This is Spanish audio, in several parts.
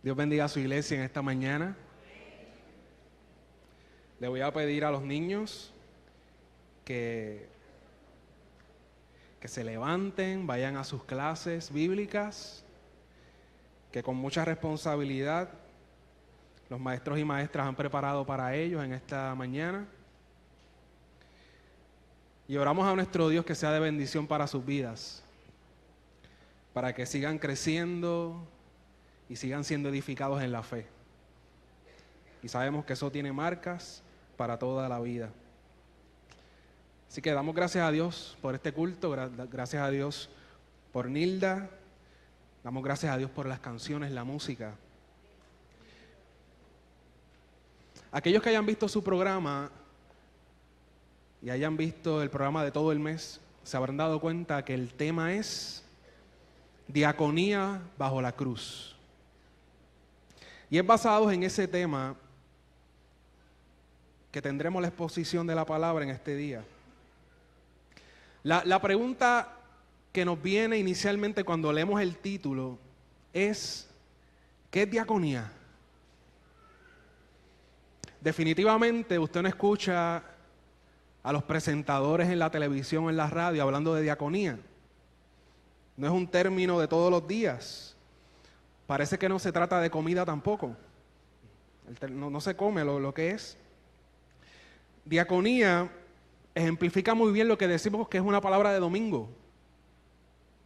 Dios bendiga a su iglesia en esta mañana. Le voy a pedir a los niños que se levanten, vayan a sus clases bíblicas, que con mucha responsabilidad los maestros y maestras han preparado para ellos en esta mañana. Y oramos a nuestro Dios que sea de bendición para sus vidas, para que sigan creciendo y sigan siendo edificados en la fe. Y sabemos que eso tiene marcas para toda la vida. Así que damos gracias a Dios por este culto, gracias a Dios por Nilda, damos gracias a Dios por las canciones, la música. Aquellos que hayan visto su programa y hayan visto el programa de todo el mes, se habrán dado cuenta que el tema es diaconía bajo la cruz. Y es basado en ese tema que tendremos la exposición de la palabra en este día. La pregunta que nos viene inicialmente cuando leemos el título es: ¿qué es diaconía? Definitivamente usted no escucha a los presentadores en la televisión o en la radio hablando de diaconía. No es un término de todos los días. Parece que no se trata de comida tampoco. No se come lo que es. Diaconía ejemplifica muy bien lo que decimos que es una palabra de domingo.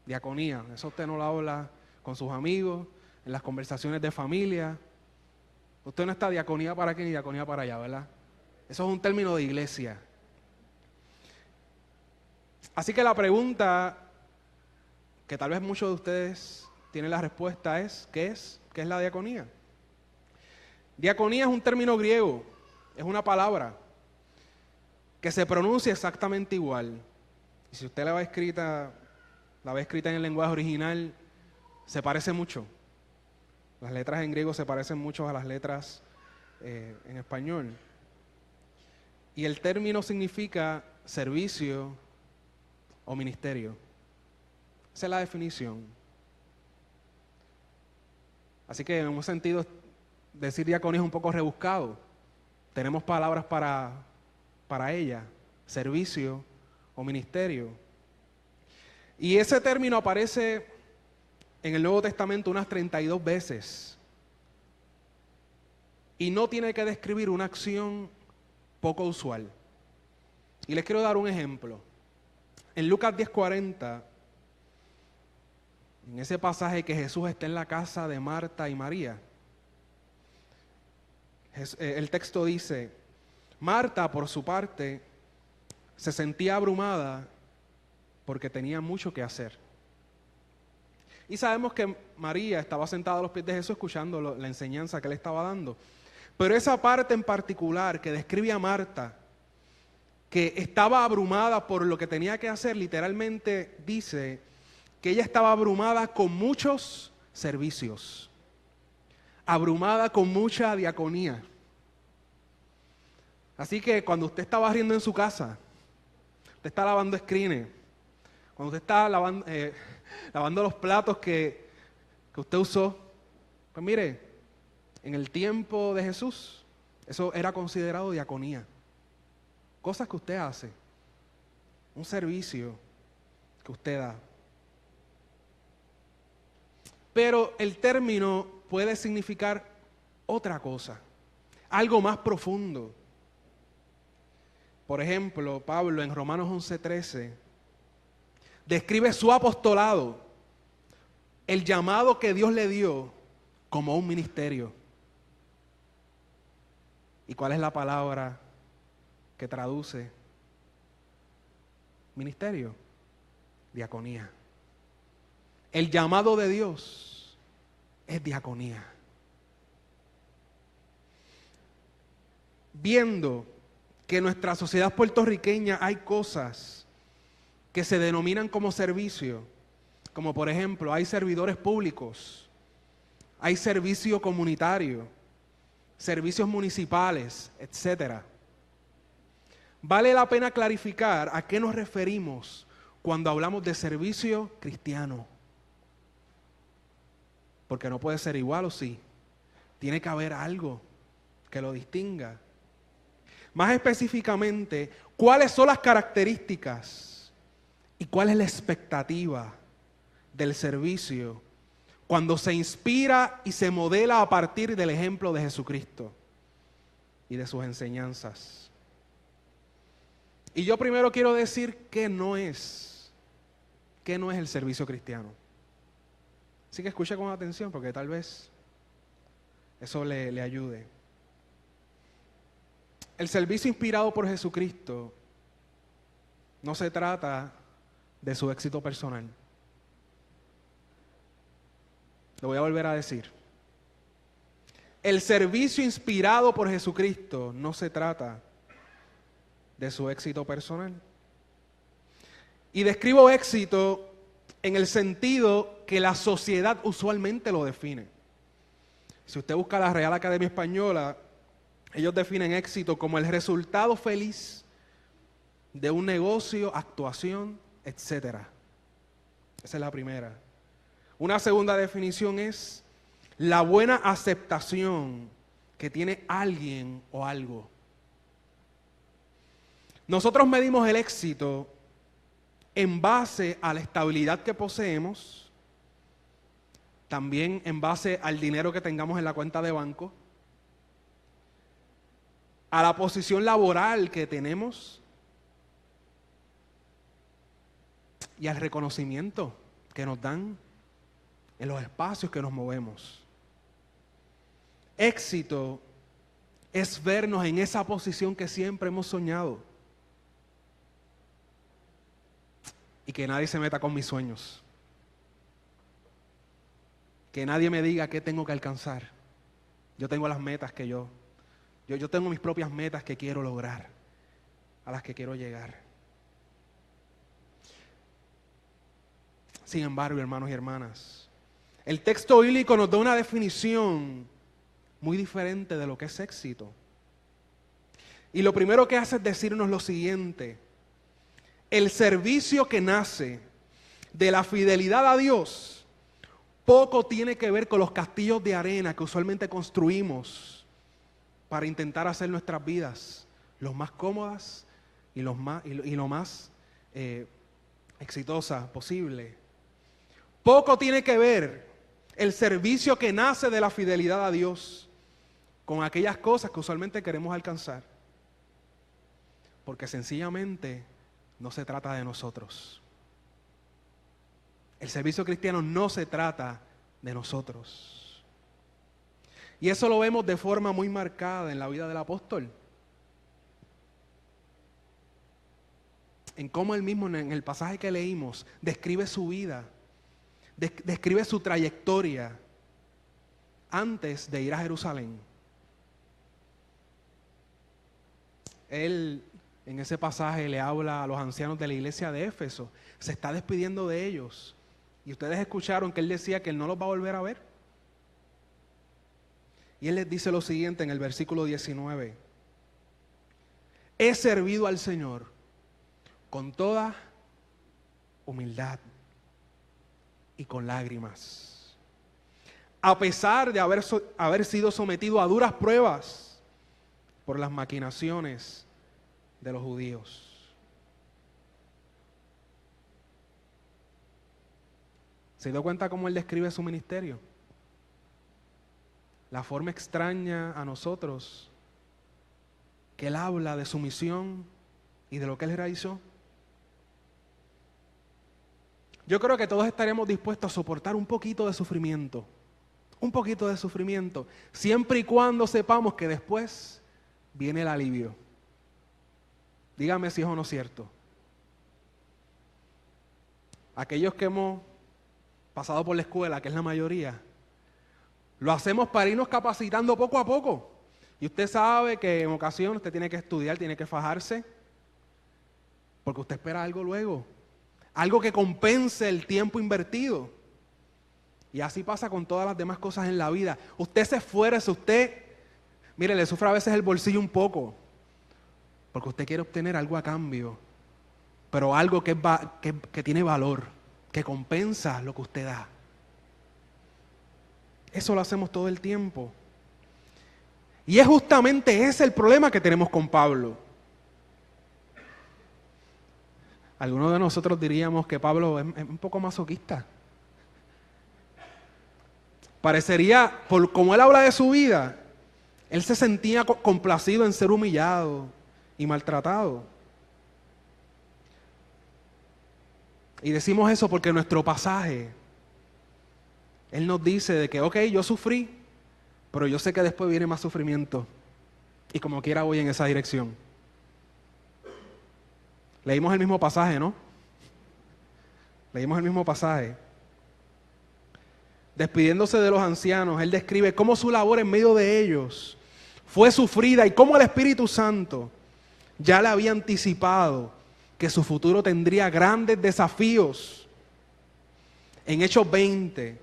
Diaconía, eso usted no lo habla con sus amigos, en las conversaciones de familia. Usted no está diaconía para aquí ni diaconía para allá, ¿verdad? Eso es un término de iglesia. Así que la pregunta que tal vez muchos de ustedes tienen la respuesta es: ¿qué es? ¿Qué es la diaconía? Diaconía es un término griego, es una palabra que se pronuncia exactamente igual. Y si usted la ve escrita en el lenguaje original, se parece mucho. Las letras en griego se parecen mucho a las letras en español. Y el término significa servicio o ministerio. Esa es la definición. Así que en un sentido, decir diaconía es un poco rebuscado. Tenemos palabras para ella: servicio o ministerio. Y ese término aparece en el Nuevo Testamento unas 32 veces. Y no tiene que describir una acción poco usual. Y les quiero dar un ejemplo. En Lucas 10:40, en ese pasaje que Jesús está en la casa de Marta y María, el texto dice: Marta, por su parte, se sentía abrumada porque tenía mucho que hacer. Y sabemos que María estaba sentada a los pies de Jesús escuchando la enseñanza que él estaba dando. Pero esa parte en particular que describe a Marta, que estaba abrumada por lo que tenía que hacer, literalmente dice que ella estaba abrumada con muchos servicios, abrumada con mucha diaconía. Así que cuando usted está barriendo en su casa, usted está lavando screens, cuando usted está lavando los platos que usted usó, pues mire, en el tiempo de Jesús, eso era considerado diaconía. Cosas que usted hace, un servicio que usted da. Pero el término puede significar otra cosa, algo más profundo. Por ejemplo, Pablo en Romanos 11:13 describe su apostolado, el llamado que Dios le dio, como un ministerio. ¿Y cuál es la palabra que traduce ministerio? Diaconía. El llamado de Dios es diaconía. Viendo que en nuestra sociedad puertorriqueña hay cosas que se denominan como servicio, como por ejemplo hay servidores públicos, hay servicio comunitario, servicios municipales, etcétera. Vale la pena clarificar a qué nos referimos cuando hablamos de servicio cristiano. Porque no puede ser igual, ¿o sí? Tiene que haber algo que lo distinga. Más específicamente, ¿cuáles son las características y cuál es la expectativa del servicio cuando se inspira y se modela a partir del ejemplo de Jesucristo y de sus enseñanzas? Y yo primero quiero decir qué no es el servicio cristiano. Así que escuche con atención porque tal vez eso le ayude. El servicio inspirado por Jesucristo no se trata de su éxito personal. Lo voy a volver a decir. El servicio inspirado por Jesucristo no se trata de su éxito personal. Y describo éxito en el sentido que la sociedad usualmente lo define. Si usted busca la Real Academia Española, ellos definen éxito como el resultado feliz de un negocio, actuación, etc. Esa es la primera. Una segunda definición es la buena aceptación que tiene alguien o algo. Nosotros medimos el éxito en base a la estabilidad que poseemos, también en base al dinero que tengamos en la cuenta de banco, a la posición laboral que tenemos y al reconocimiento que nos dan en los espacios que nos movemos. Éxito es vernos en esa posición que siempre hemos soñado y que nadie se meta con mis sueños. Que nadie me diga qué tengo que alcanzar. Yo tengo las metas que yo tengo mis propias metas que quiero lograr, a las que quiero llegar. Sin embargo, hermanos y hermanas, el texto bíblico nos da una definición muy diferente de lo que es éxito. Y lo primero que hace es decirnos lo siguiente: el servicio que nace de la fidelidad a Dios poco tiene que ver con los castillos de arena que usualmente construimos para intentar hacer nuestras vidas lo más cómodas y lo más exitosas posible. Poco tiene que ver el servicio que nace de la fidelidad a Dios con aquellas cosas que usualmente queremos alcanzar, porque sencillamente no se trata de nosotros. El servicio cristiano no se trata de nosotros. Y eso lo vemos de forma muy marcada en la vida del apóstol. En cómo él mismo, en el pasaje que leímos, describe su vida, describe su trayectoria antes de ir a Jerusalén. Él, en ese pasaje, le habla a los ancianos de la iglesia de Éfeso. Se está despidiendo de ellos. Y ustedes escucharon que él decía que él no los va a volver a ver. Y él les dice lo siguiente en el versículo 19. He servido al Señor con toda humildad y con lágrimas, a pesar de haber sido sometido a duras pruebas por las maquinaciones de los judíos. ¿Se dio cuenta cómo él describe su ministerio? La forma extraña a nosotros que él habla de su misión y de lo que él realizó. Yo creo que todos estaremos dispuestos a soportar un poquito de sufrimiento, siempre y cuando sepamos que después viene el alivio. Dígame si es o no cierto. Aquellos que hemos pasado por la escuela, que es la mayoría, lo hacemos para irnos capacitando poco a poco. Y usted sabe que en ocasiones usted tiene que estudiar, tiene que fajarse, porque usted espera algo luego. Algo que compense el tiempo invertido. Y así pasa con todas las demás cosas en la vida. Usted se esfuerza, mire, le sufre a veces el bolsillo un poco, porque usted quiere obtener algo a cambio, pero algo que tiene valor, que compensa lo que usted da. Eso lo hacemos todo el tiempo. Y es justamente ese el problema que tenemos con Pablo. Algunos de nosotros diríamos que Pablo es un poco masoquista. Parecería, por como él habla de su vida, él se sentía complacido en ser humillado y maltratado. Y decimos eso porque nuestro pasaje, él nos dice de que, ok, yo sufrí, pero yo sé que después viene más sufrimiento. Y como quiera voy en esa dirección. Leímos el mismo pasaje, ¿no? Leímos el mismo pasaje. Despidiéndose de los ancianos, él describe cómo su labor en medio de ellos fue sufrida y cómo el Espíritu Santo ya le había anticipado que su futuro tendría grandes desafíos. En Hechos 20,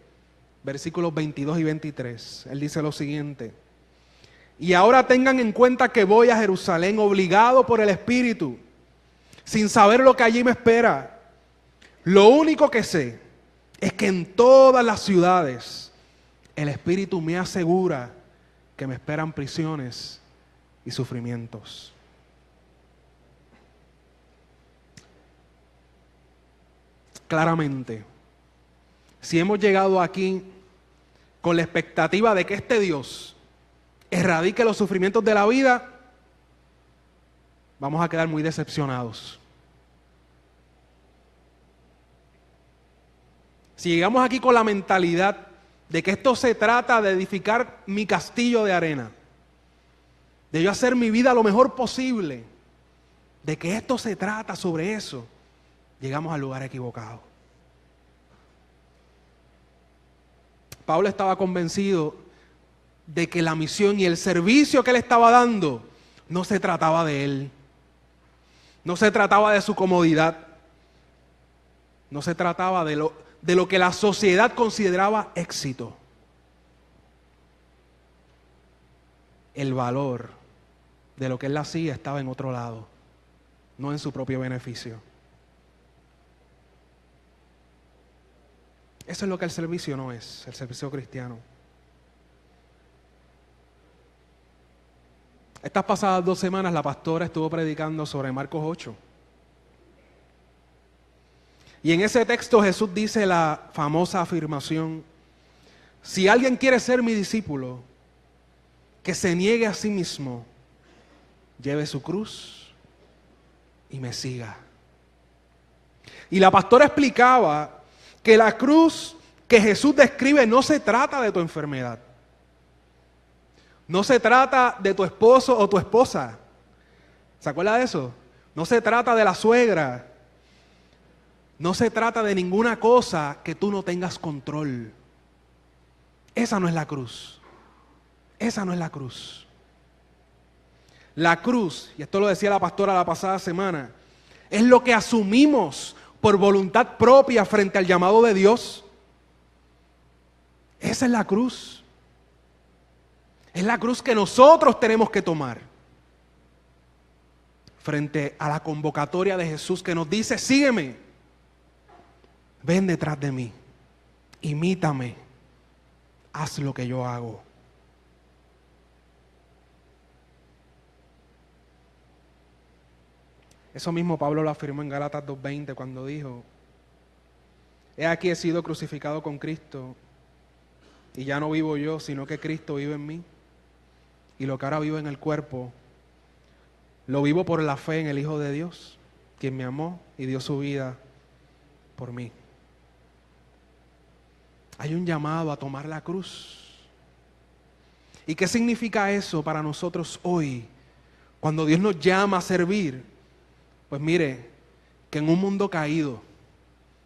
versículos 22 y 23, él dice lo siguiente: y ahora tengan en cuenta que voy a Jerusalén obligado por el Espíritu, sin saber lo que allí me espera. Lo único que sé es que en todas las ciudades el Espíritu me asegura que me esperan prisiones y sufrimientos. Claramente, si hemos llegado aquí con la expectativa de que este Dios erradique los sufrimientos de la vida, vamos a quedar muy decepcionados. Si llegamos aquí con la mentalidad de que esto se trata de edificar mi castillo de arena, de yo hacer mi vida lo mejor posible, de que esto se trata sobre eso, llegamos al lugar equivocado. Pablo estaba convencido de que la misión y el servicio que él estaba dando no se trataba de él, no se trataba de su comodidad, no se trataba de lo que la sociedad consideraba éxito. El valor de lo que él hacía estaba en otro lado, no en su propio beneficio. Eso es lo que el servicio no es, el servicio cristiano. Estas pasadas 2 semanas la pastora estuvo predicando sobre Marcos 8. Y en ese texto Jesús dice la famosa afirmación: si alguien quiere ser mi discípulo, que se niegue a sí mismo, lleve su cruz y me siga. Y la pastora explicaba que la cruz que Jesús describe no se trata de tu enfermedad, no se trata de tu esposo o tu esposa. ¿Se acuerda de eso? No se trata de la suegra. No se trata de ninguna cosa que tú no tengas control. Esa no es la cruz. Esa no es la cruz. La cruz, y esto lo decía la pastora la pasada semana, es lo que asumimos por voluntad propia frente al llamado de Dios. Esa es la cruz. Es la cruz que nosotros tenemos que tomar frente a la convocatoria de Jesús que nos dice: sígueme, ven detrás de mí, imítame, haz lo que yo hago. Eso mismo Pablo lo afirmó en Gálatas 2:20 cuando dijo: he aquí he sido crucificado con Cristo, y ya no vivo yo, sino que Cristo vive en mí. Y lo que ahora vivo en el cuerpo, lo vivo por la fe en el Hijo de Dios, quien me amó y dio su vida por mí. Hay un llamado a tomar la cruz. ¿Y qué significa eso para nosotros hoy? Cuando Dios nos llama a servir, pues mire, que en un mundo caído,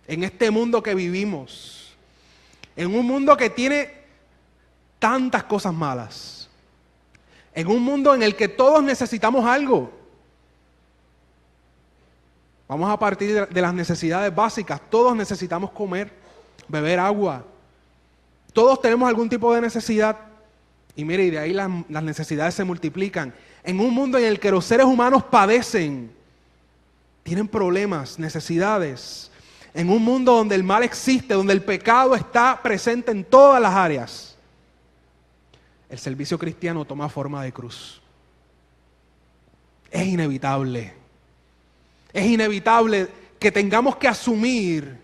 en este mundo que vivimos, en un mundo que tiene tantas cosas malas, en un mundo en el que todos necesitamos algo. Vamos a partir de las necesidades básicas. Todos necesitamos comer, beber agua. Todos tenemos algún tipo de necesidad. Y mire, y de ahí las necesidades se multiplican. En un mundo en el que los seres humanos padecen, tienen problemas, necesidades. En un mundo donde el mal existe, donde el pecado está presente en todas las áreas. el servicio cristiano toma forma de cruz. Es inevitable. Es inevitable que tengamos que asumir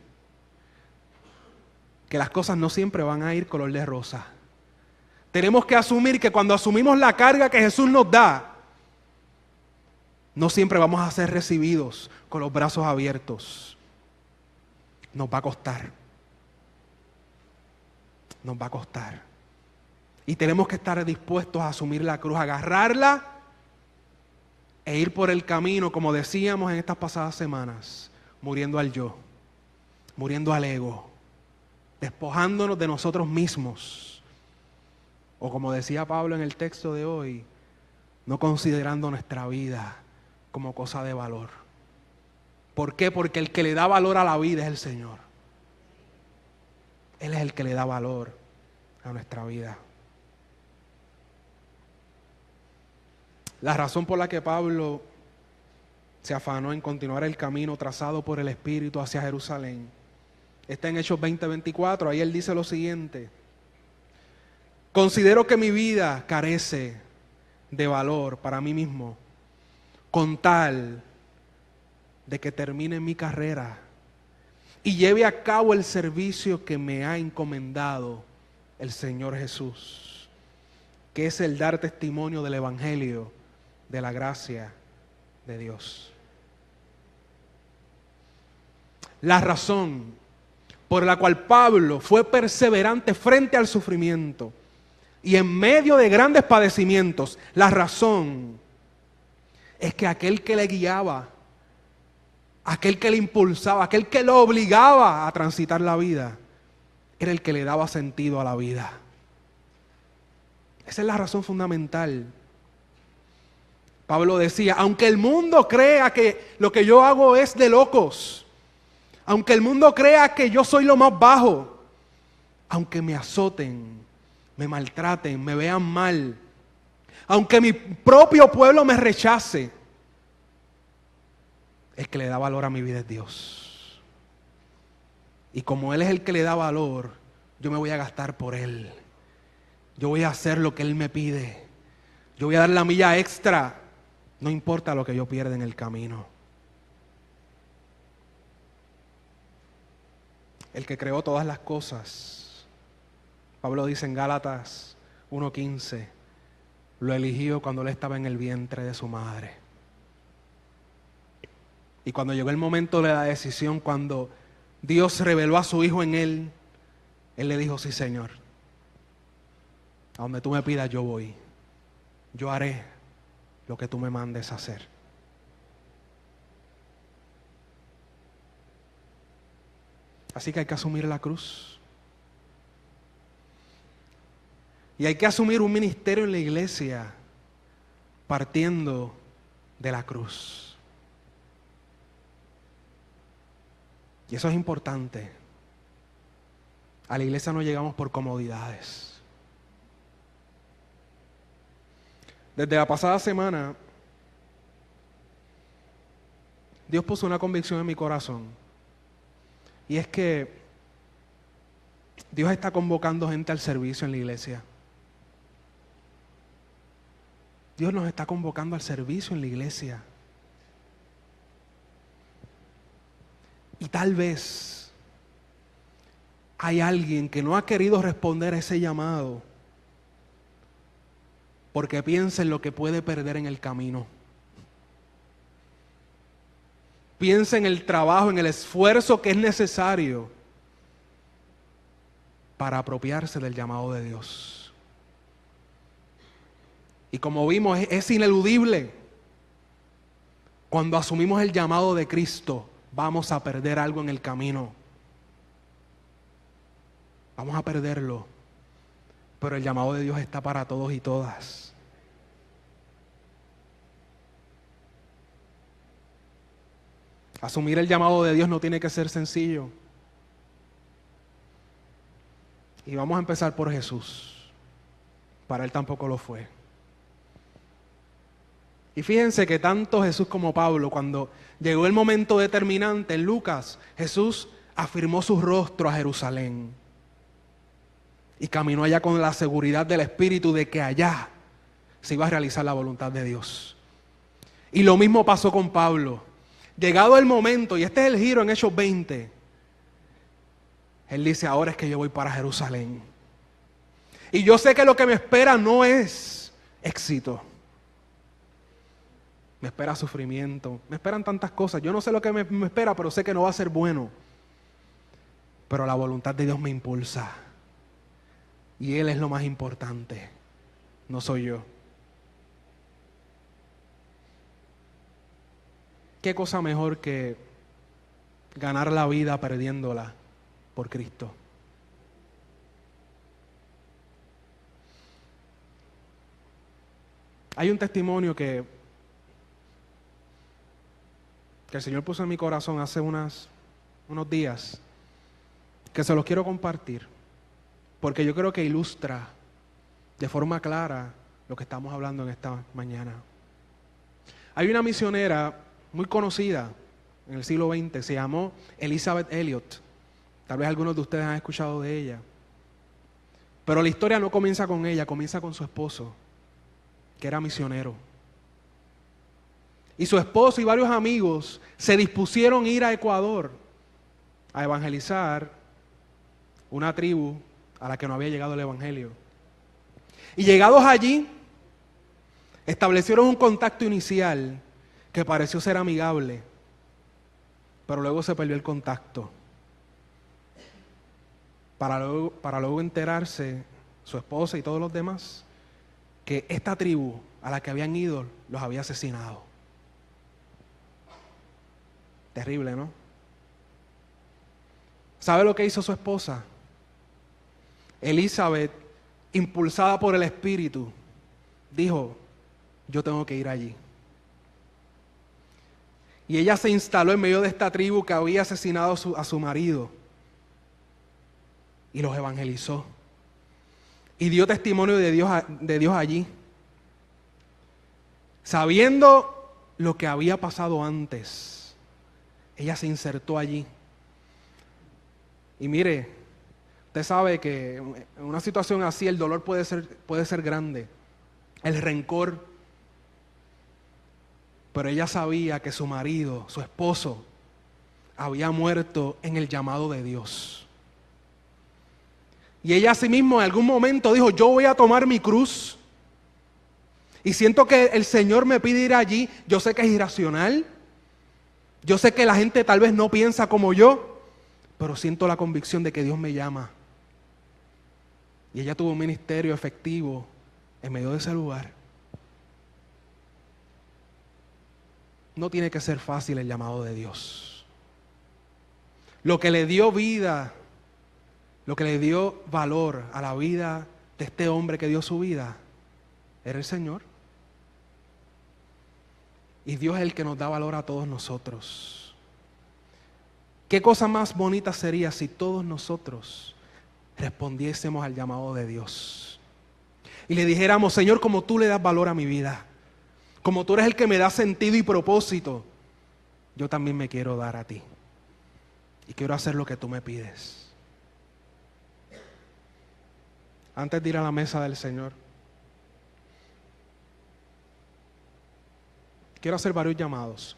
que las cosas no siempre van a ir color de rosa. Tenemos que asumir que cuando asumimos la carga que Jesús nos da, no siempre vamos a ser recibidos con los brazos abiertos. Nos va a costar. Nos va a costar. Y tenemos que estar dispuestos a asumir la cruz, agarrarla e ir por el camino, como decíamos en estas pasadas semanas, muriendo al yo, muriendo al ego, despojándonos de nosotros mismos. O como decía Pablo en el texto de hoy, no considerando nuestra vida como cosa de valor. ¿Por qué? Porque el que le da valor a la vida es el Señor. Él es el que le da valor a nuestra vida. La razón por la que Pablo se afanó en continuar el camino trazado por el Espíritu hacia Jerusalén está en Hechos 20:24. Ahí él dice lo siguiente: considero que mi vida carece de valor para mí mismo, con tal de que termine mi carrera y lleve a cabo el servicio que me ha encomendado el Señor Jesús, que es el dar testimonio del Evangelio de la gracia de Dios. La razón por la cual Pablo fue perseverante frente al sufrimiento y en medio de grandes padecimientos, la razón es que aquel que le guiaba, aquel que le impulsaba, aquel que lo obligaba a transitar la vida, era el que le daba sentido a la vida. Esa es la razón fundamental. Pablo decía, aunque el mundo crea que lo que yo hago es de locos, aunque el mundo crea que yo soy lo más bajo, aunque me azoten, me maltraten, me vean mal, aunque mi propio pueblo me rechace, el que le da valor a mi vida es Dios. Y como Él es el que le da valor, yo me voy a gastar por Él. Yo voy a hacer lo que Él me pide. Yo voy a dar la milla extra. No importa lo que yo pierda en el camino. El que creó todas las cosas, Pablo dice en Gálatas 1:15, lo eligió cuando él estaba en el vientre de su madre. Y cuando llegó el momento de la decisión, cuando Dios reveló a su Hijo en él, Él le dijo, sí Señor, a donde tú me pidas yo voy. Yo haré lo que tú me mandes a hacer. Así que hay que asumir la cruz. Y hay que asumir un ministerio en la iglesia partiendo de la cruz. Y eso es importante. A la iglesia no llegamos por comodidades. Desde la pasada semana, Dios puso una convicción en mi corazón. Y es que Dios está convocando gente al servicio en la iglesia. Dios nos está convocando al servicio en la iglesia. Y tal vez hay alguien que no ha querido responder a ese llamado porque piensa en lo que puede perder en el camino. Piensa en el trabajo, en el esfuerzo que es necesario para apropiarse del llamado de Dios. Y como vimos, es ineludible. Cuando asumimos el llamado de Cristo, vamos a perder algo en el camino. Vamos a perderlo. Pero el llamado de Dios está para todos y todas. Asumir el llamado de Dios no tiene que ser sencillo. Y vamos a empezar por Jesús. Para Él tampoco lo fue. Y fíjense que tanto Jesús como Pablo, cuando llegó el momento determinante en Lucas, Jesús afirmó su rostro a Jerusalén. Y caminó allá con la seguridad del Espíritu de que allá se iba a realizar la voluntad de Dios. Y lo mismo pasó con Pablo. Llegado el momento, y este es el giro en Hechos 20, él dice, ahora es que yo voy para Jerusalén. Y yo sé que lo que me espera no es éxito. Me espera sufrimiento, me esperan tantas cosas. Yo no sé lo que me espera, pero sé que no va a ser bueno. Pero la voluntad de Dios me impulsa. Y Él es lo más importante, no soy yo. ¿Qué cosa mejor que ganar la vida perdiéndola por Cristo? Hay un testimonio que el Señor puso en mi corazón hace unos días, que se los quiero compartir, porque yo creo que ilustra de forma clara lo que estamos hablando en esta mañana. Hay una misionera muy conocida en el siglo XX, se llamó Elisabeth Elliot. Tal vez algunos de ustedes han escuchado de ella. Pero la historia no comienza con ella, comienza con su esposo, que era misionero. Y su esposo y varios amigos se dispusieron a ir a Ecuador a evangelizar una tribu a la que no había llegado el evangelio. Y llegados allí, establecieron un contacto inicial que pareció ser amigable, pero luego se perdió el contacto. Para luego enterarse, su esposa y todos los demás, que esta tribu a la que habían ido los había asesinado. Terrible, ¿no? ¿Sabe lo que hizo su esposa? Elizabeth, impulsada por el Espíritu, dijo, yo tengo que ir allí. Y ella se instaló en medio de esta tribu que había asesinado a su marido y los evangelizó. Y dio testimonio de Dios allí. Sabiendo lo que había pasado antes, ella se insertó allí. Y mire, usted sabe que en una situación así el dolor puede ser grande, el rencor. Pero ella sabía que su marido, su esposo, había muerto en el llamado de Dios. Y ella asimismo en algún momento dijo, yo voy a tomar mi cruz. Y siento que el Señor me pide ir allí. Yo sé que es irracional. Yo sé que la gente tal vez no piensa como yo, pero siento la convicción de que Dios me llama. Y ella tuvo un ministerio efectivo en medio de ese lugar. No tiene que ser fácil el llamado de Dios. Lo que le dio vida, lo que le dio valor a la vida de este hombre que dio su vida, era el Señor. Y Dios es el que nos da valor a todos nosotros. ¿Qué cosa más bonita sería si todos nosotros respondiésemos al llamado de Dios? Y le dijéramos, Señor, como tú le das valor a mi vida, como tú eres el que me da sentido y propósito, yo también me quiero dar a ti. Y quiero hacer lo que tú me pides. Antes de ir a la mesa del Señor, quiero hacer varios llamados.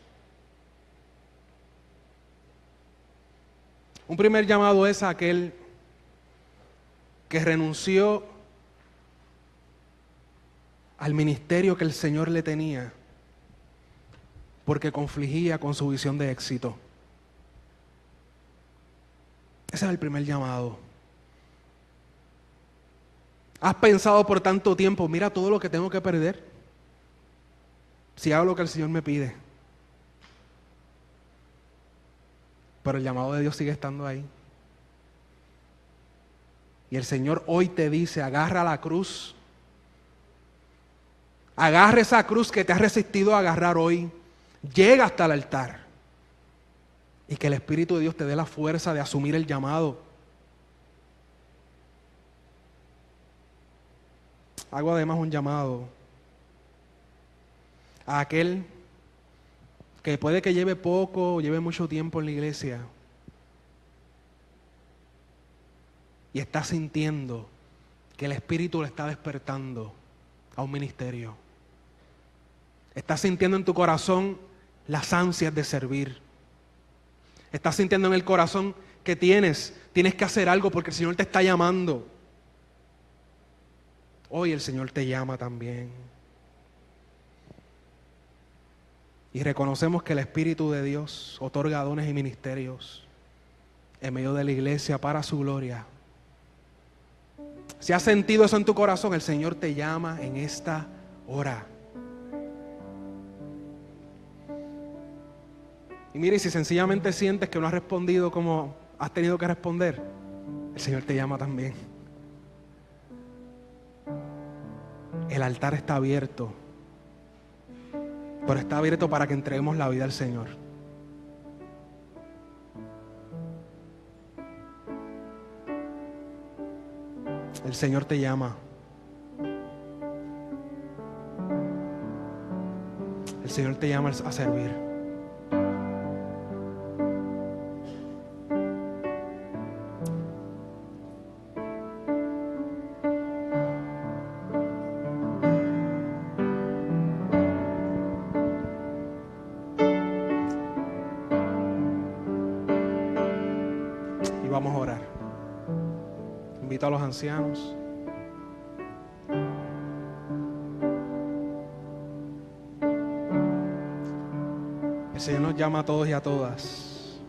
Un primer llamado es a aquel que renunció al ministerio que el Señor le tenía porque confligía con su visión de éxito. Ese es el primer llamado. Has pensado por tanto tiempo, mira todo lo que tengo que perder si hago lo que el Señor me pide. Pero el llamado de Dios sigue estando ahí. Y el Señor hoy te dice, agarra la cruz. Agarra esa cruz que te has resistido a agarrar hoy. Llega hasta el altar. Y que el Espíritu de Dios te dé la fuerza de asumir el llamado. Hago además un llamado a aquel que puede que lleve poco o lleve mucho tiempo en la iglesia y está sintiendo que el Espíritu le está despertando a un ministerio. Estás sintiendo en tu corazón las ansias de servir. Estás sintiendo en el corazón que tienes que hacer algo porque el Señor te está llamando. Hoy el Señor te llama también. Y reconocemos que el Espíritu de Dios otorga dones y ministerios en medio de la iglesia para su gloria. Si has sentido eso en tu corazón, el Señor te llama en esta hora. Y mire, si sencillamente sientes que no has respondido como has tenido que responder, el Señor te llama también. El altar está abierto, pero está abierto para que entreguemos la vida al Señor. El Señor te llama. El Señor te llama a servir. Y vamos a orar. Invito a los ancianos. El Señor nos llama a todos y a todas.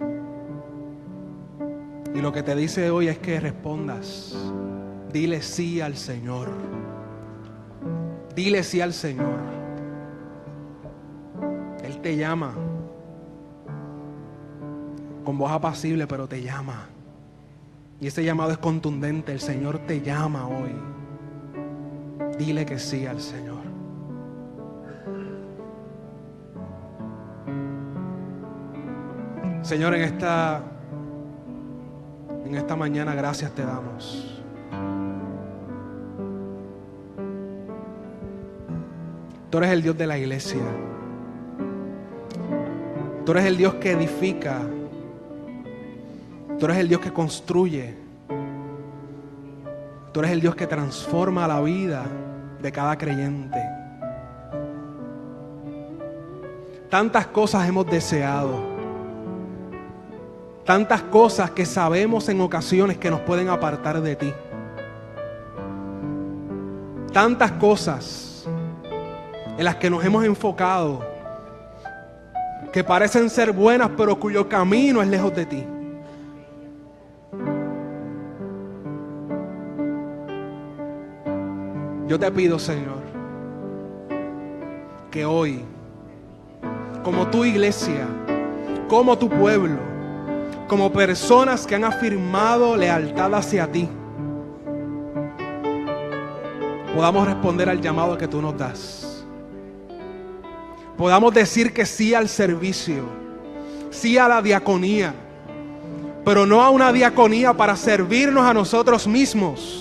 Y lo que te dice hoy es que respondas. Dile sí al Señor. Dile sí al Señor. Él te llama. Con voz apacible, pero te llama. Y ese llamado es contundente. El Señor te llama hoy. Dile que sí al Señor. Señor, en esta mañana gracias te damos. Tú eres el Dios de la iglesia. Tú eres el Dios que edifica. Tú eres el Dios que construye. Tú eres el Dios que transforma la vida de cada creyente. Tantas cosas hemos deseado. Tantas cosas que sabemos en ocasiones que nos pueden apartar de ti. Tantas cosas en las que nos hemos enfocado que parecen ser buenas pero cuyo camino es lejos de ti. Yo te pido, Señor, que hoy, como tu iglesia, como tu pueblo, como personas que han afirmado lealtad hacia ti, podamos responder al llamado que tú nos das. Podamos decir que sí al servicio, sí a la diaconía, pero no a una diaconía para servirnos a nosotros mismos.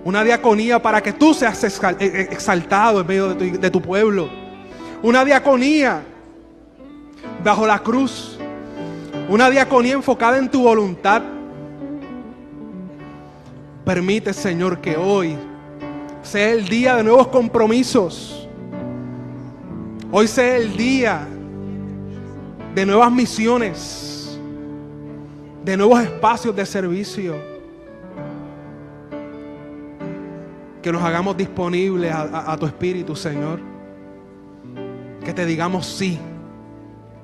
Una diaconía para que tú seas exaltado en medio de tu pueblo. Una diaconía bajo la cruz. Una diaconía enfocada en tu voluntad. Permite, Señor, que hoy sea el día de nuevos compromisos. Hoy sea el día de nuevas misiones, de nuevos espacios de servicio. Que nos hagamos disponibles a tu Espíritu, Señor. Que te digamos sí.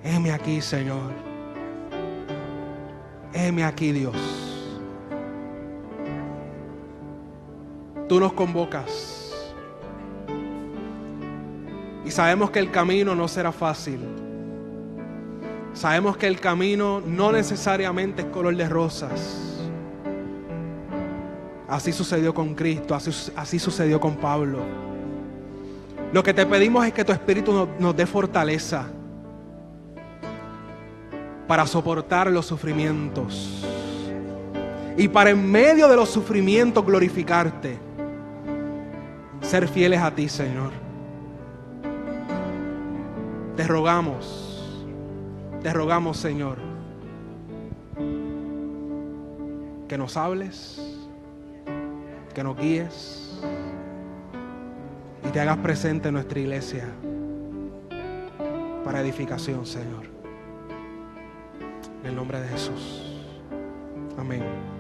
Heme aquí, Señor. Heme aquí, Dios. Tú nos convocas. Y sabemos que el camino no será fácil. Sabemos que el camino no necesariamente es color de rosas. Así sucedió con Cristo, así sucedió con Pablo. Lo que te pedimos es que tu Espíritu nos dé fortaleza para soportar los sufrimientos y para en medio de los sufrimientos glorificarte, ser fieles a ti, Señor. Te rogamos, Señor, que nos hables, que nos guíes y te hagas presente en nuestra iglesia para edificación, Señor. En el nombre de Jesús. Amén.